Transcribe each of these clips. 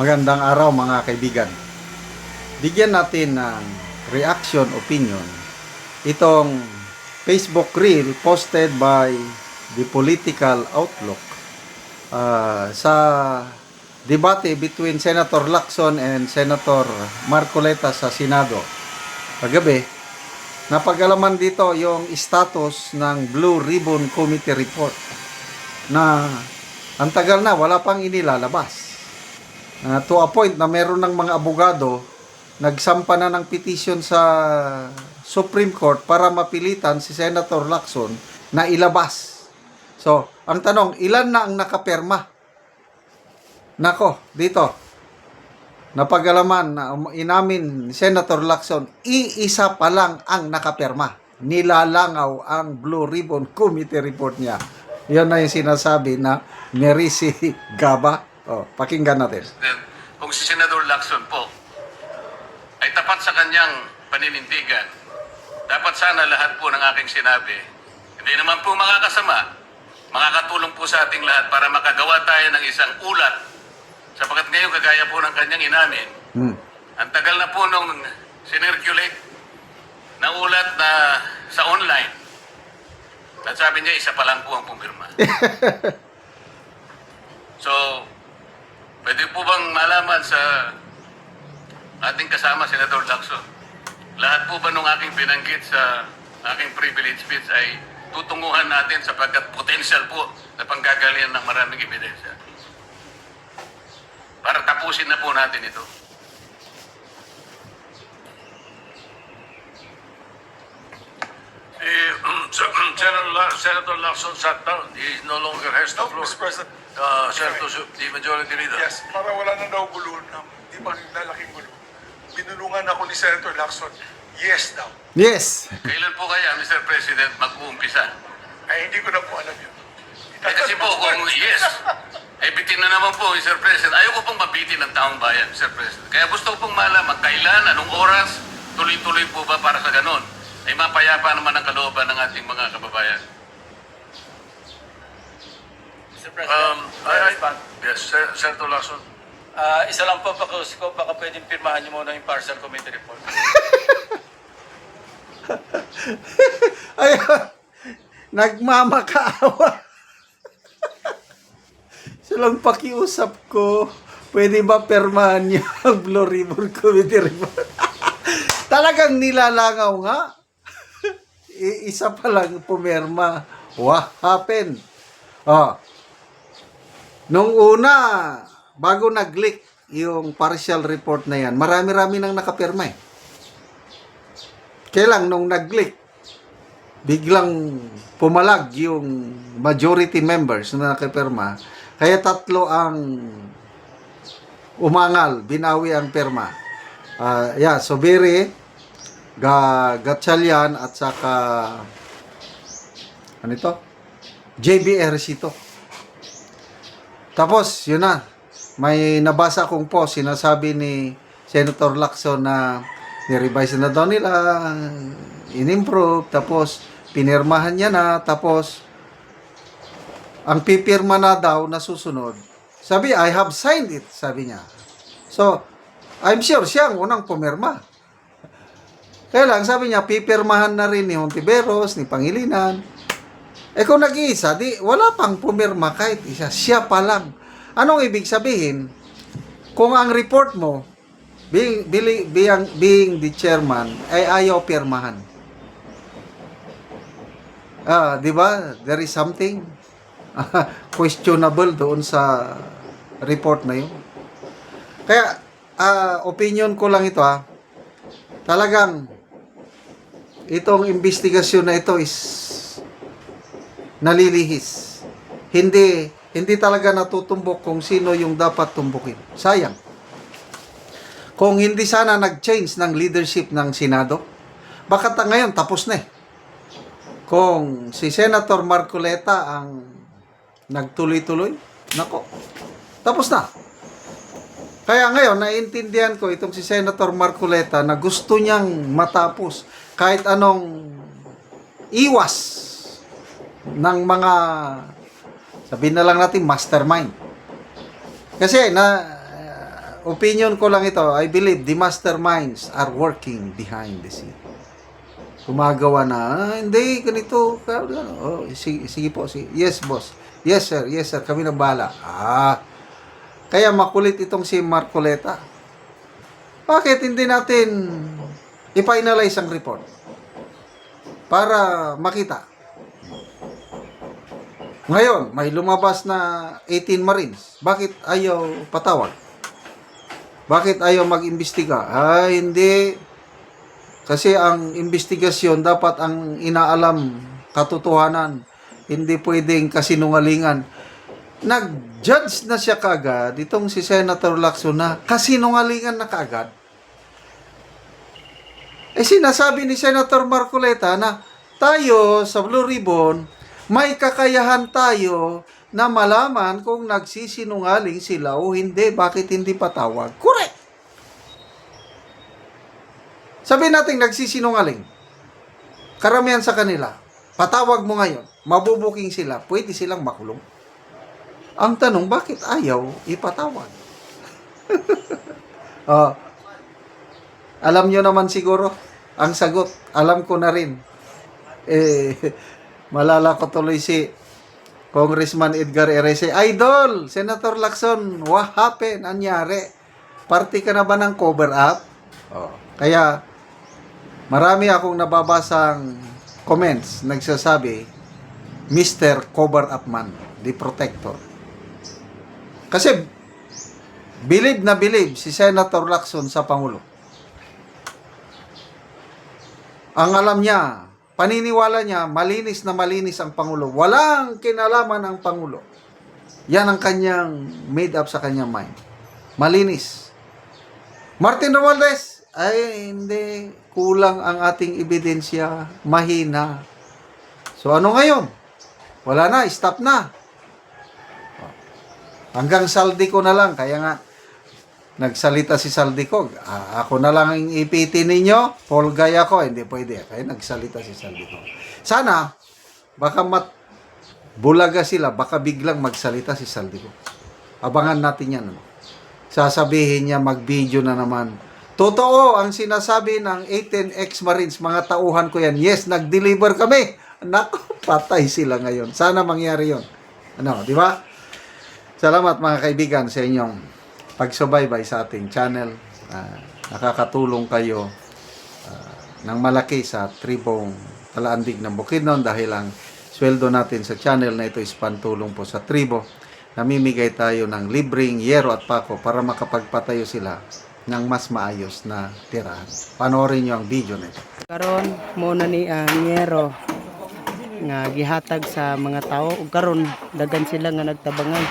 Magandang araw mga kaibigan. Bigyan natin ng reaction opinion itong Facebook reel posted by The Political Outlook sa debate between Senator Lacson and Senator Marcoleta sa Senado. Kagabi, napag-alaman dito yung status ng Blue Ribbon Committee report na ang tagal na, wala pang inilalabas. To a point na meron ng mga abogado nagsampa na ng petition sa Supreme Court para mapilitan si Senator Lacson na ilabas. So, ang tanong, ilan na ang nakaperma? Nako, dito, napag-alaman na inamin ni Senator Lacson, iisa pa lang ang nakaperma. Nilalangaw ang Blue Ribbon Committee report niya. Yan na yung sinasabi na Merisi Gaba. Oh, pakinggan natin. Kung si Senador Lacson po ay tapat sa kanyang paninindigan, dapat sana lahat po ng aking sinabi, hindi naman po makakasama, makakatulong po sa ating lahat para makagawa tayo ng isang ulat, sapagkat ngayon kagaya po ng kanyang inamin, ang tagal na po nung sinirculate na ulat na sa online, at sabi niya isa pa lang po ang pumirma. So, pwede po bang malaman sa ating kasama, Senador Lacson, lahat po ba nung aking binanggit sa aking privilege speech ay tutunguhan natin sapagkat potential po na panggagalingan ng maraming ebidensya? Para tapusin na po natin ito. Senator Lacson sat down. He no longer has the No, floor. Mr. President. The Majority Leader. Yes, para wala na daw gulo, di ba lalaking gulo. Binulungan ako ni Senator Lacson. Yes daw. Yes. Kailan po kaya, Mr. President, mag-uumpisa? Ay, hindi ko na po alam yun. Kasi po, kung yes, eh bitin na naman po, Mr. President. Ayoko pong mabitin ng taong bayan, Mr. President. Kaya gusto ko pong malaman kailan, anong oras, tuloy-tuloy po ba para sa ganon? Ay mapayapa naman ang kalooban ng ating mga kababayan. Mr. President, Yes, Senator Lacson. isa lang po baka pwedeng pirmahan niyo muna yung partial committee report. Ayun. Nagmamakaawa. Silang pakiusap ko, pwede ba permahan niyo ang Blue Ribbon Committee report? Talagang nilalangaw nga. Isa pa lang pumirma. What happened? Oh. Nung una, bago nag-leak yung partial report na yan, marami-rami nang nakapirma eh. Kaya lang, nung nag-leak, biglang pumalag yung majority members na nakapirma. Kaya 3 ang umangal, binawi ang pirma. Sobiri, Gatchalian, at saka ano ito? JB Ejercito. Tapos, yun na. May nabasa kong post, sinasabi ni Senator Lacson na ni-revise na daw nila, in-improve, tapos pinirmahan niya na, tapos ang pipirma na daw na susunod. Sabi, I have signed it, sabi niya. So, I'm sure siya ang unang pumirma. Kaya lang, sabi niya, pipirmahan na rin ni Hontiveros, ni Pangilinan. Eh kung nag-iisa, wala pang pumirma kahit isa. Siya pa lang. Anong ibig sabihin? Kung ang report mo, being the chairman, ay ayaw pirmahan. Di ba? There is something questionable doon sa report na yun. Kaya, opinion ko lang ito talagang itong investigasyon na ito is nalilihis. Hindi talaga natutumbok kung sino yung dapat tumbukin. Sayang. Kung hindi sana nag-change ng leadership ng Senado, baka ngayon tapos na eh. Kung si Senator Marcoleta ang nagtuloy-tuloy, nako, tapos na. Kaya ngayon, naiintindihan ko itong si Senator Marcoleta na gusto niyang matapos kahit anong iwas ng mga, sabihin na lang natin, mastermind. Kasi opinion ko lang ito. I believe the masterminds are working behind the scene. Gumagawa na, hindi, ganito. Oh, sige po, sige. Yes, boss. Yes, sir. Yes, sir. Kami na bahala. Kaya makulit itong si Marcoleta. Bakit hindi natin i-finalize ang report? Para makita. Ngayon, may lumabas na 18 Marines. Bakit ayaw patawag? Bakit ayaw mag-imbestiga? Hindi. Kasi ang investigasyon dapat ang inaalam katotohanan. Hindi pwedeng kasinungalingan. Nag-judge na siya kaagad, itong si Senator Lacson na kasinungalingan na kaagad. Sinasabi ni Senator Marcoleta na tayo sa Blue Ribbon, may kakayahan tayo na malaman kung nagsisinungaling sila o hindi, bakit hindi patawag. Correct! Sabihin natin nagsisinungaling. Karamihan sa kanila. Patawag mo ngayon. Mabubuking sila. Pwede silang makulong. Ang tanong, bakit ayaw ipatawag? Alam nyo naman siguro ang sagot. Alam ko na rin. Malala ko tuloy si Congressman Edgar Erese. Idol! Senator Lacson, what happened? Anyari? Party ka na ba ng cover up? Kaya, marami akong nababasang comments nagsasabi, Mr. Cover Up Man, the protector. Kasi, believe na believe si Senator Lacson sa Pangulo. Ang alam niya, paniniwala niya, malinis na malinis ang Pangulo. Walang kinalaman ang Pangulo. Yan ang kanyang made up sa kanyang mind. Malinis. Martin Romualdez, ay hindi, kulang ang ating ebidensya, mahina. So ano ngayon? Wala na, stop na. Hanggang saldi ko na lang, kaya nga, nagsalita si Saldico. Ako na lang ang ipitin ninyo. Paul Guy ako. Hindi pwede. Kaya nagsalita si Saldico. Sana, baka bulaga sila. Baka biglang magsalita si Saldico. Abangan natin yan. Sasabihin niya, mag-video na naman. Totoo ang sinasabi ng 18 ex-Marines. Mga tauhan ko yan. Yes, nag-deliver kami. Naku, patay sila ngayon. Sana mangyari yon. Di ba? Salamat mga kaibigan sa inyong pagsubaybay sa ating channel. Nakakatulong kayo ng malaki sa tribong Talaandig ng Bukidnon dahil ang sweldo natin sa channel na ito is pantulong po sa tribo. Namimigay tayo ng libreng yero at pako para makapagpatayo sila ng mas maayos na tirahan. Panoorin nyo ang video nito. Karon muna ni ang yero nga gihatag sa mga tao ug karon dagan sila nga nagtabangan.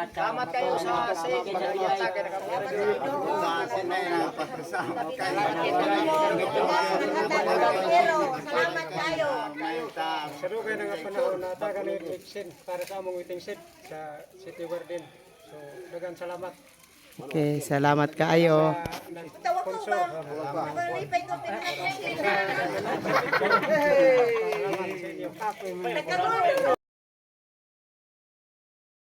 Salamat kayo sa Sarugay na nga panahon na taga na election para sa among waiting seat sa City Garden. So, dagan salamat. Okay, salamat kaayo. Tawag ko ba? Okay. Salamat sa inyo. Ako yung